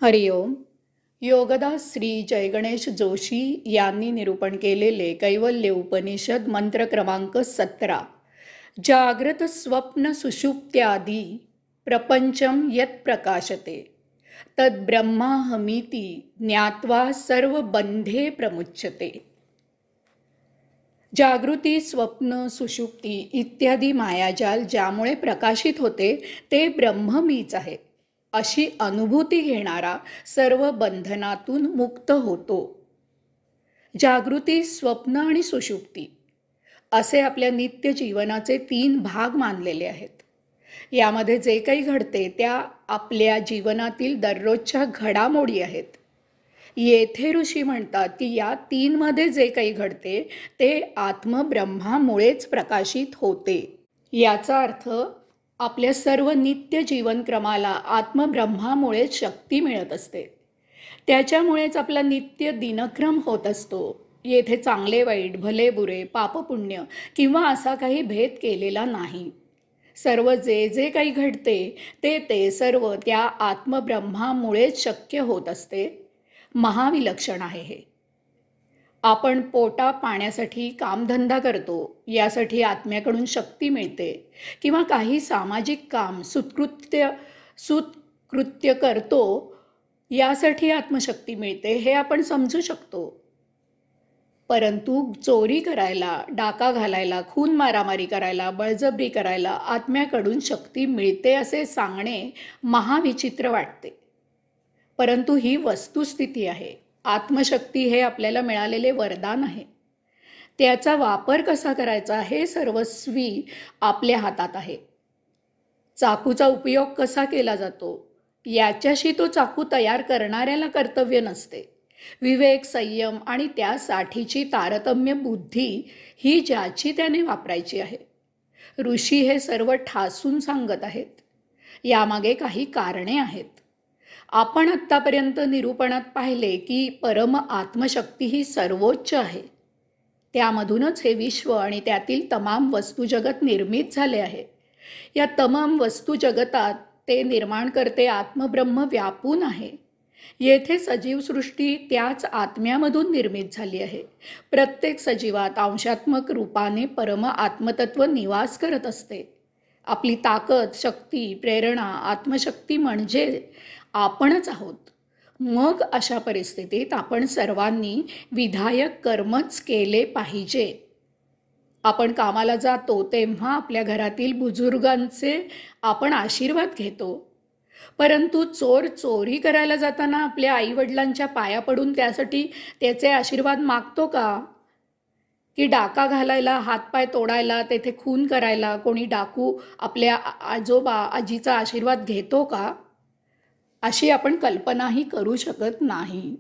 हरिओम. योगदास श्री जयगणेश जोशी यांनी निरूपण केलेले कैवल्य उपनिषद मंत्र क्रमांक 17. जाग्रत स्वप्न सुषुप्त्यादी प्रपंचम यत् प्रकाशते तद ब्रह्माहमीति ज्ञात्वा सर्व बंधे प्रमुच्यते. जागृती, स्वप्न, सुषुप्ती इत्यादी मायाजाल ज्यामुळे प्रकाशित होते ते ब्रह्म मीच आहे अशी अनुभूती घेणारा सर्व बंधनातून मुक्त होतो. जागृती, स्वप्न आणि सुषुप्ती असे आपल्या नित्य जीवनाचे 3 भाग मानलेले आहेत. यामध्ये जे काही घडते त्या आपल्या जीवनातील दररोजच्या घडामोडी आहेत. येथे ऋषी म्हणतात की या 3 मध्ये जे काही घडते ते आत्मब्रह्मामुळेच प्रकाशित होते. याचा अर्थ आपल्या सर्व नित्य जीवनक्रमाला आत्मब्रह्मामुळेच शक्ती मिळत असते. त्याच्यामुळेच आपला नित्य दिनक्रम होत असतो. येथे चांगले वाईट, भले बुरे, पापपुण्य किंवा असा काही भेद केलेला नाही. सर्व जे जे काही घडते ते सर्व त्या आत्मब्रह्मामुळेच शक्य होत असते. महाविलक्षण आहे हे. आपण पोटा पाण्यासाठी कामधंदा करतो, यासाठी आत्म्याकडून शक्ती मिळते, किंवा काही सामाजिक काम सुकृत्य करतो यासाठी आत्मशक्ती मिळते, हे आपण समजू शकतो. परंतु चोरी करायला, डाका घालायला, खून मारामारी करायला, बळजबरी करायला आत्म्याकडून शक्ती मिळते असे सांगणे महाविचित्र वाटते. परंतु ही वस्तुस्थिती आहे. आत्मशक्ती हे आपल्याला मिळालेले वरदान आहे. त्याचा वापर कसा करायचा हे सर्वस्वी आपल्या हातात आहे. चाकूचा उपयोग कसा केला जातो याच्याशी तो चाकू तयार करणाऱ्याला कर्तव्य नसते. विवेक, संयम आणि त्यासाठीची तारतम्य बुद्धी ही ज्याची त्याने वापरायची आहे. ऋषी हे सर्व ठासून सांगत आहेत. यामागे काही कारणे आहेत. आपण आत्तापर्यंत निरूपणात पाहिले की परम आत्मशक्ती ही सर्वोच्च आहे. त्यामधूनच हे विश्व आणि त्यातील तमाम वस्तुजगत निर्मित झाले आहे. या तमाम वस्तुजगतात ते निर्माण करते आत्मब्रह्म व्यापून आहे. येथे सजीवसृष्टी त्याच आत्म्यामधून निर्मित झाली आहे. प्रत्येक सजीवात अंशात्मक रूपाने परम आत्मतत्व निवास करत असते. आपली ताकद, शक्ती, प्रेरणा, आत्मशक्ती म्हणजे आपणच आहोत. मग अशा परिस्थितीत आपण सर्वांनी विधायक कर्मच केले पाहिजे. आपण कामाला जातो तेव्हा आपल्या घरातील बुजुर्गांचे आपण आशीर्वाद घेतो. परंतु चोर चोरी करायला जाताना आपल्या आईवडिलांच्या पाया पडून त्यासाठी त्याचे आशीर्वाद मागतो का? की डाका घालायला, हातपाय तोडायला, तेथे खून करायला कोणी डाकू आपल्या आजोबा आजीचा आशीर्वाद घेतो का? अशी आपण कल्पनाही करू शकत नाही.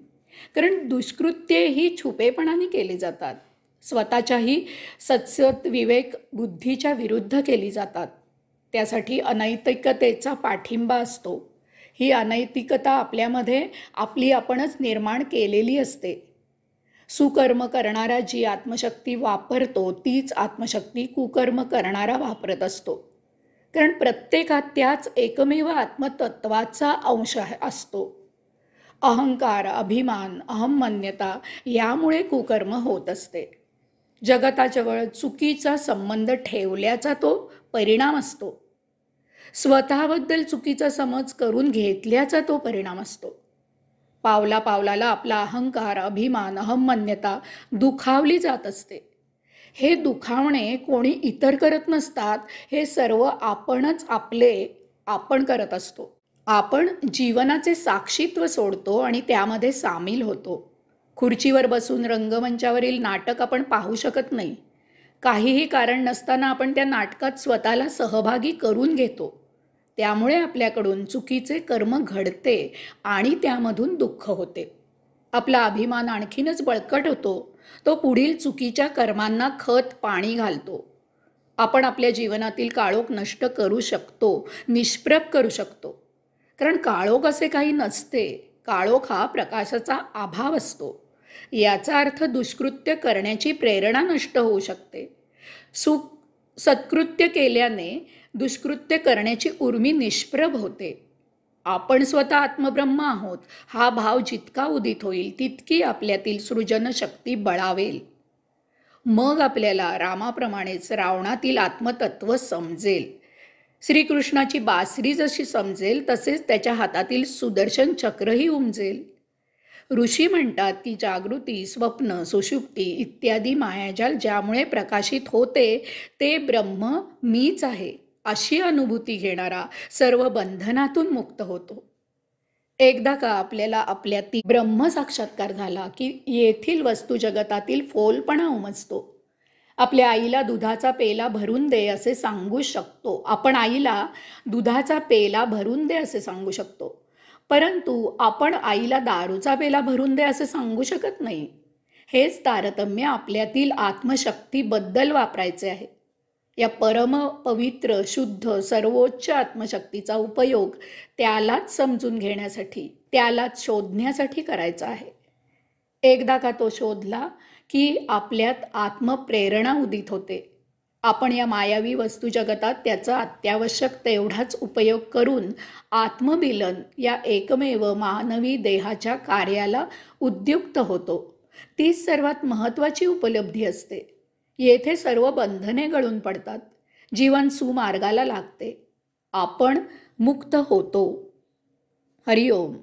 कारण दुष्कृत्ये ही छुपेपणाने केली जातात. स्वतःच्याही सत्सत विवेक बुद्धीच्या विरुद्ध केली जातात. त्यासाठी अनैतिकतेचा पाठिंबा असतो. ही अनैतिकता आपल्यामध्ये आपणच निर्माण केलेली असते. सुकर्म करणारा जी आत्मशक्ती वापरतो तीच आत्मशक्ती कुकर्म करणारा वापरत असतो. कारण प्रत्येकात त्याच एकमेव आत्मतत्वाचा अंश असतो. अहंकार, अभिमान, अहममान्यता यामुळे कुकर्म होत असते. जगताजवळ चुकीचा संबंध ठेवल्याचा तो परिणाम असतो. स्वतःबद्दल चुकीचा समज करून घेतल्याचा तो परिणाम असतो. पावला पावलाला आपला अहंकार, अभिमान, अहममान्यता दुखावली जात असते. हे दुखावणे कोणी इतर करत नसतात. हे सर्व आपणच आपण करत असतो. आपण जीवनाचे साक्षीत्व सोडतो आणि त्यामध्ये सामील होतो. खुर्चीवर बसून रंगमंचावरील नाटक आपण पाहू शकत नाही. काहीही कारण नसताना आपण त्या नाटकात स्वतःला सहभागी करून घेतो. त्यामुळे आपल्याकडून चुकीचे कर्म घडते आणि त्यामधून दुःख होते. आपला अभिमान आणखीनच बळकट होतो. तो पुढील चुकीच्या कर्मांना खत पाणी घालतो. आपण आपल्या जीवनातील काळोख नष्ट करू शकतो, निष्प्रभ करू शकतो. कारण काळोख असे काही नसते. काळोख हा प्रकाशाचा अभाव असतो. याचा अर्थ दुष्कृत्य करण्याची प्रेरणा नष्ट होऊ शकते. सत्कृत्य केल्याने दुष्कृत्य करण्याची उर्मी निष्प्रभ होते. आपण स्वतः आत्मब्रह्म आहोत हा भाव जितका उदित होईल तितकी आपल्यातील सृजनशक्ती बळावेल. मग आपल्याला रामाप्रमाणेच रावणातील आत्मतत्व समजेल. श्रीकृष्णाची बासरी जशी समजेल तसेच त्याच्या हातातील सुदर्शन चक्रही उमजेल. ऋषी म्हणतात की जागृती, स्वप्न, सुषुप्ती इत्यादी मायाजाल ज्यामुळे प्रकाशित होते ते ब्रह्म मीच आहे अशी अनुभूती घेणारा सर्व बंधनातून मुक्त होतो. एकदा का आपल्याला आपल्यातील ब्रह्म साक्षात्कार झाला की येथील वस्तू जगतातील फोलपणा उमजतो. आपल्या आईला दुधाचा पेला भरून दे असे सांगू शकतो. आपण आईला दुधाचा पेला भरून दे असे सांगू शकतो. परंतु आपण आईला दारूचा पेला भरून दे असे सांगू शकत नाही. हेच तारतम्य आपल्यातील आत्मशक्तीबद्दल वापरायचे आहे. या परम पवित्र शुद्ध सर्वोच्च आत्मशक्तीचा उपयोग त्यालाच समजून घेण्यासाठी त्यालाच शोधण्यासाठी करायचा आहे. एकदा का तो शोधला की आपल्यात आत्मप्रेरणा उदित होते. आपण या मायावी वस्तू जगतात त्याचा अत्यावश्यक तेवढाच उपयोग करून आत्ममिलन या एकमेव मानवी देहाच्या कार्याला उद्युक्त होतो. तीच सर्वात महत्त्वाची उपलब्धी असते. येथे सर्व बंधने गळून पडतात. जीवन सुमार्गाला लागते. आपण मुक्त होतो. हरिओम.